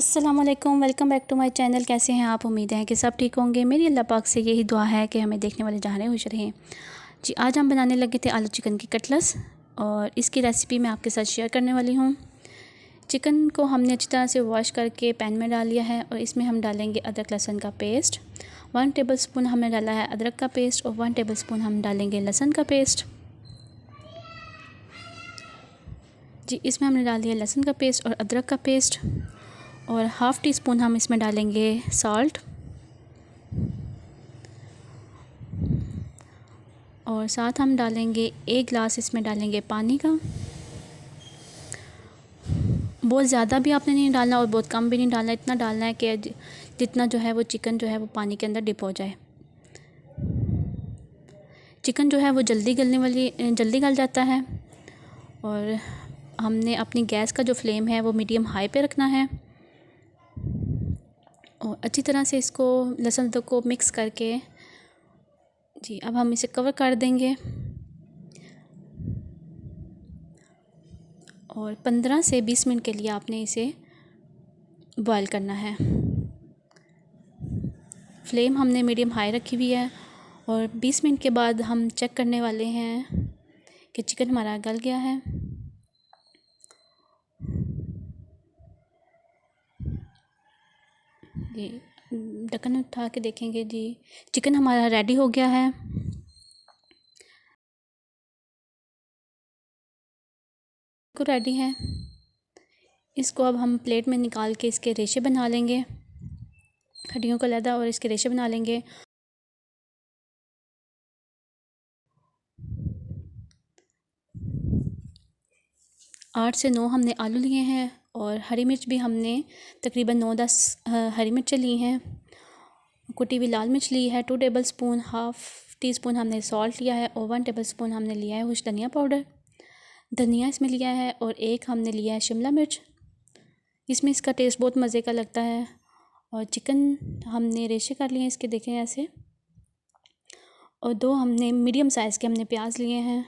अस्सलामुअलैकुम, welcome back to my channel. कैसे हैं आप? उम्मीद है कि सब ठीक होंगे। मेरी अल्लाह पाक से यही दुआ है कि हमें देखने वाले जहां खुश रहें। जी, आज हम बनाने लगे थे आलू चिकन की कटलेट्स और इसकी रेसिपी मैं आपके साथ शेयर करने वाली हूं। चिकन को हमने अच्छी तरह से वॉश करके पैन में डाल लिया है और इसमें हम डालेंगे अदरक लहसुन का पेस्ट। 1 टेबलस्पून हमने डाला है अदरक का पेस्ट और 1 टेबलस्पून हम डालेंगे लहसुन का पेस्ट। जी, इसमें हमने डाल दिया लहसुन का पेस्ट और अदरक का पेस्ट और हाफ़ टी स्पून हम इसमें डालेंगे सॉल्ट और साथ हम डालेंगे 1 गिलास इसमें डालेंगे पानी का। बहुत ज़्यादा भी आपने नहीं डालना और बहुत कम भी नहीं डालना, इतना डालना है कि जितना जो है वो चिकन जो है वो पानी के अंदर डिप हो जाए। चिकन जो है वो जल्दी गल जाता है और हमने अपनी गैस का जो फ्लेम है वो मीडियम हाई पे रखना है और अच्छी तरह से इसको लहसुन अदरक को मिक्स करके जी अब हम इसे कवर कर देंगे और 15 से 20 मिनट के लिए आपने इसे बॉईल करना है। फ्लेम हमने मीडियम हाई रखी हुई है और 20 मिनट के बाद हम चेक करने वाले हैं कि चिकन हमारा गल गया है। जी, ढक्कन उठा के देखेंगे। जी, चिकन हमारा रेडी हो गया है। को रेडी है, इसको अब हम प्लेट में निकाल के इसके रेशे बना लेंगे, हड्डियों को अलग और इसके रेशे बना लेंगे। आठ से 9 हमने आलू लिए हैं और हरी मिर्च भी हमने तकरीबन 9-10 हरी मिर्चें ली हैं। कुटी हुई लाल मिर्च ली है 2 टेबलस्पून, हाफ़ टी स्पून हमने सॉल्ट लिया है और 1 टेबलस्पून हमने लिया है कुछ धनिया पाउडर, धनिया इसमें लिया है और 1 हमने लिया है शिमला मिर्च। इसमें इसका टेस्ट बहुत मज़े का लगता है। और चिकन हमने रेशे कर लिए हैं इसके, देखें ऐसे। और 2 हमने मीडियम साइज़ के हमने प्याज लिए हैं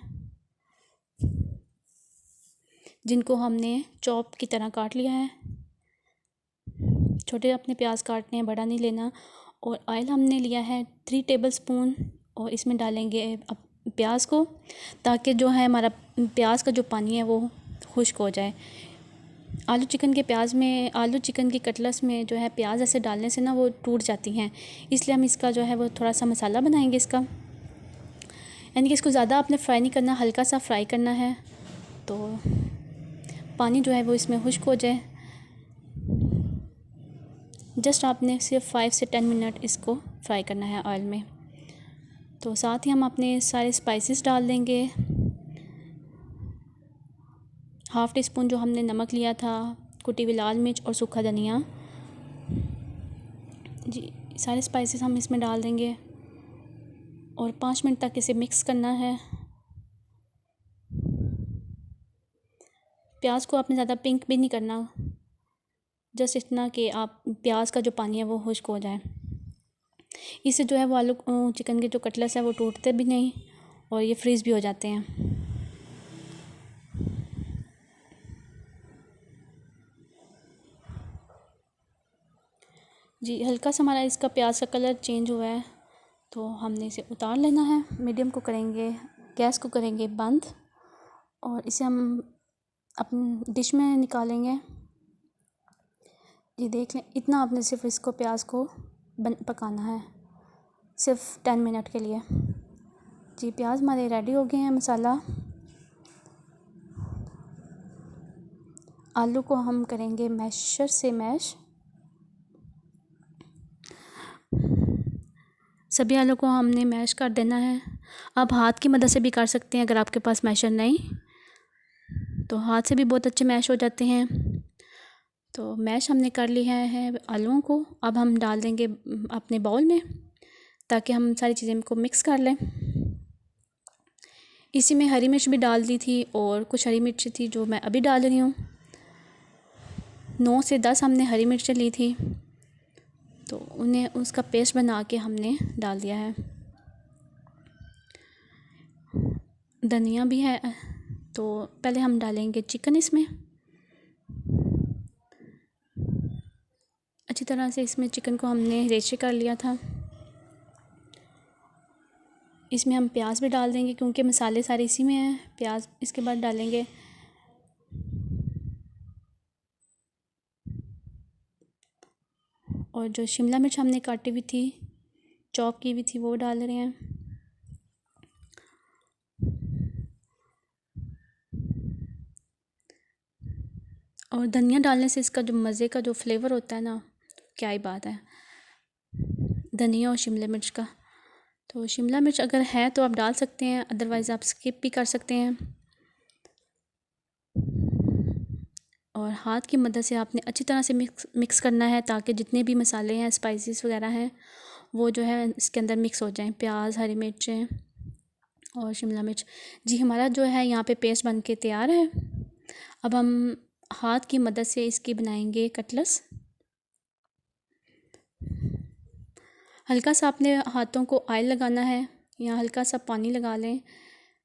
जिनको हमने चॉप की तरह काट लिया है। छोटे अपने प्याज काटने हैं, बड़ा नहीं लेना। और ऑयल हमने लिया है 3 टेबलस्पून और इसमें डालेंगे अब प्याज को, ताकि जो है हमारा प्याज का जो पानी है वो खुश्क हो जाए। आलू चिकन की कटलेट्स में जो है प्याज ऐसे डालने से ना वो टूट जाती हैं, इसलिए हम इसका जो है वो थोड़ा सा मसाला बनाएंगे इसका। यानी कि इसको ज़्यादा आपने फ्राई नहीं करना, हल्का सा फ्राई करना है तो पानी जो है वो इसमें खुश्क हो जाए। जस्ट आपने सिर्फ 5 से 10 मिनट इसको फ्राई करना है ऑयल में। तो साथ ही हम अपने सारे स्पाइसेस डाल देंगे। हाफ़ टी स्पून जो हमने नमक लिया था, कुटी हुई लाल मिर्च और सूखा धनिया। जी, सारे स्पाइसेस हम इसमें डाल देंगे और 5 मिनट तक इसे मिक्स करना है। प्याज को आपने ज़्यादा पिंक भी नहीं करना, जस्ट इतना कि आप प्याज का जो पानी है वो खुश्क हो जाए। इससे जो है वो आलू चिकन के जो कटलेट्स है वो टूटते भी नहीं और ये फ्रीज़ भी हो जाते हैं। जी, हल्का सा हमारा इसका प्याज का कलर चेंज हुआ है तो हमने इसे उतार लेना है। मीडियम को करेंगे, गैस को करेंगे बंद और इसे हम अपनी डिश में निकालेंगे। ये देख लें, इतना आपने सिर्फ इसको प्याज को पकाना है, सिर्फ 10 मिनट के लिए। जी, प्याज हमारे रेडी हो गए हैं। मसाला आलू को हम करेंगे मैशर से मैश। सभी आलू को हमने मैश कर देना है। आप हाथ की मदद से भी कर सकते हैं, अगर आपके पास मैशर नहीं तो हाथ से भी बहुत अच्छे मैश हो जाते हैं। तो मैश हमने कर लिया है आलूओं को। अब हम डाल देंगे अपने बाउल में ताकि हम सारी चीज़ें को मिक्स कर लें। इसी में हरी मिर्च भी डाल दी थी और कुछ हरी मिर्च थी जो मैं अभी डाल रही हूँ। 9 से 10 हमने हरी मिर्चें ली थी तो उन्हें उसका पेस्ट बना के हमने डाल दिया है। धनिया भी है तो पहले हम डालेंगे चिकन इसमें। अच्छी तरह से इसमें चिकन को हमने रेशे कर लिया था। इसमें हम प्याज भी डाल देंगे क्योंकि मसाले सारे इसी में हैं। प्याज इसके बाद डालेंगे। और जो शिमला मिर्च हमने काटी हुई थी, चॉप की हुई थी, वो डाल रहे हैं। और धनिया डालने से इसका जो मज़े का जो फ्लेवर होता है ना, क्या ही बात है, धनिया और शिमला मिर्च का। तो शिमला मिर्च अगर है तो आप डाल सकते हैं, अदरवाइज़ आप स्किप भी कर सकते हैं। और हाथ की मदद से आपने अच्छी तरह से मिक्स करना है ताकि जितने भी मसाले हैं, स्पाइसेस वगैरह हैं, वो जो है इसके अंदर मिक्स हो जाएं। प्याज, हरी मिर्चें और शिमला मिर्च। जी हमारा जो है यहाँ पे पेस्ट बन के तैयार है। अब हम हाथ की मदद से इसकी बनाएंगे कटलेट्स। हल्का सा अपने हाथों को ऑयल लगाना है या हल्का सा पानी लगा लें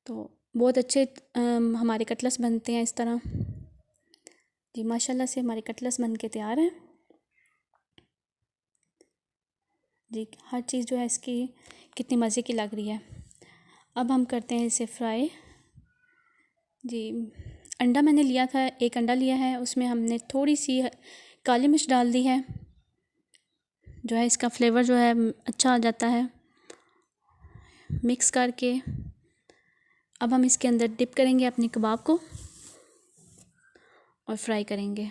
तो बहुत अच्छे हमारे कटलेट्स बनते हैं इस तरह। जी माशाल्लाह से हमारे कटलेट्स बन के तैयार हैं। जी हर चीज़ जो है इसकी कितनी मज़े की लग रही है। अब हम करते हैं इसे फ्राई। जी अंडा मैंने लिया था, एक अंडा लिया है, उसमें हमने थोड़ी सी काली मिर्च डाल दी है, जो है इसका फ्लेवर जो है अच्छा आ जाता है। मिक्स करके अब हम इसके अंदर डिप करेंगे अपने कबाब को और फ्राई करेंगे।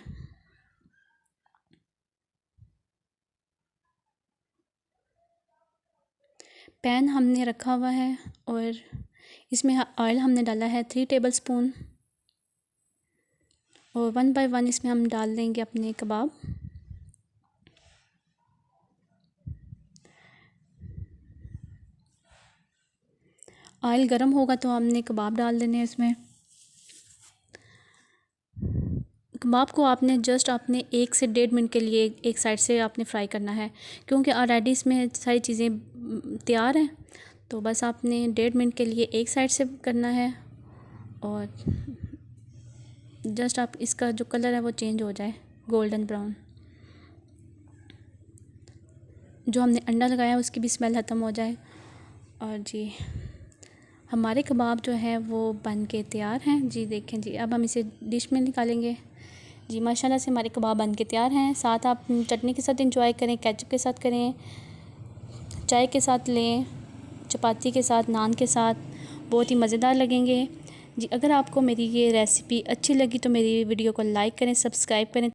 पैन हमने रखा हुआ है और इसमें ऑयल हमने डाला है 3 टेबलस्पून और 1 बाय 1 इसमें हम डाल देंगे अपने कबाब। ऑयल गर्म होगा तो हमने कबाब डाल देने हैं इसमें। कबाब को आपने जस्ट आपने 1 से 1.5 मिनट के लिए एक साइड से आपने फ्राई करना है क्योंकि ऑलरेडी इसमें सारी चीज़ें तैयार हैं। तो बस आपने 1.5 मिनट के लिए एक साइड से करना है और जस्ट आप इसका जो कलर है वो चेंज हो जाए गोल्डन ब्राउन। जो हमने अंडा लगाया है उसकी भी स्मेल ख़त्म हो जाए। और जी हमारे कबाब जो है वो बन के तैयार हैं। जी देखें जी, अब हम इसे डिश में निकालेंगे। जी माशाल्लाह से हमारे कबाब बन के तैयार हैं। साथ आप चटनी के साथ इंजॉय करें, केचप के साथ करें, चाय के साथ लें, चपाती के साथ, नान के साथ, बहुत ही मज़ेदार लगेंगे। जी अगर आपको मेरी ये रेसिपी अच्छी लगी तो मेरी वीडियो को लाइक करें, सब्सक्राइब करें।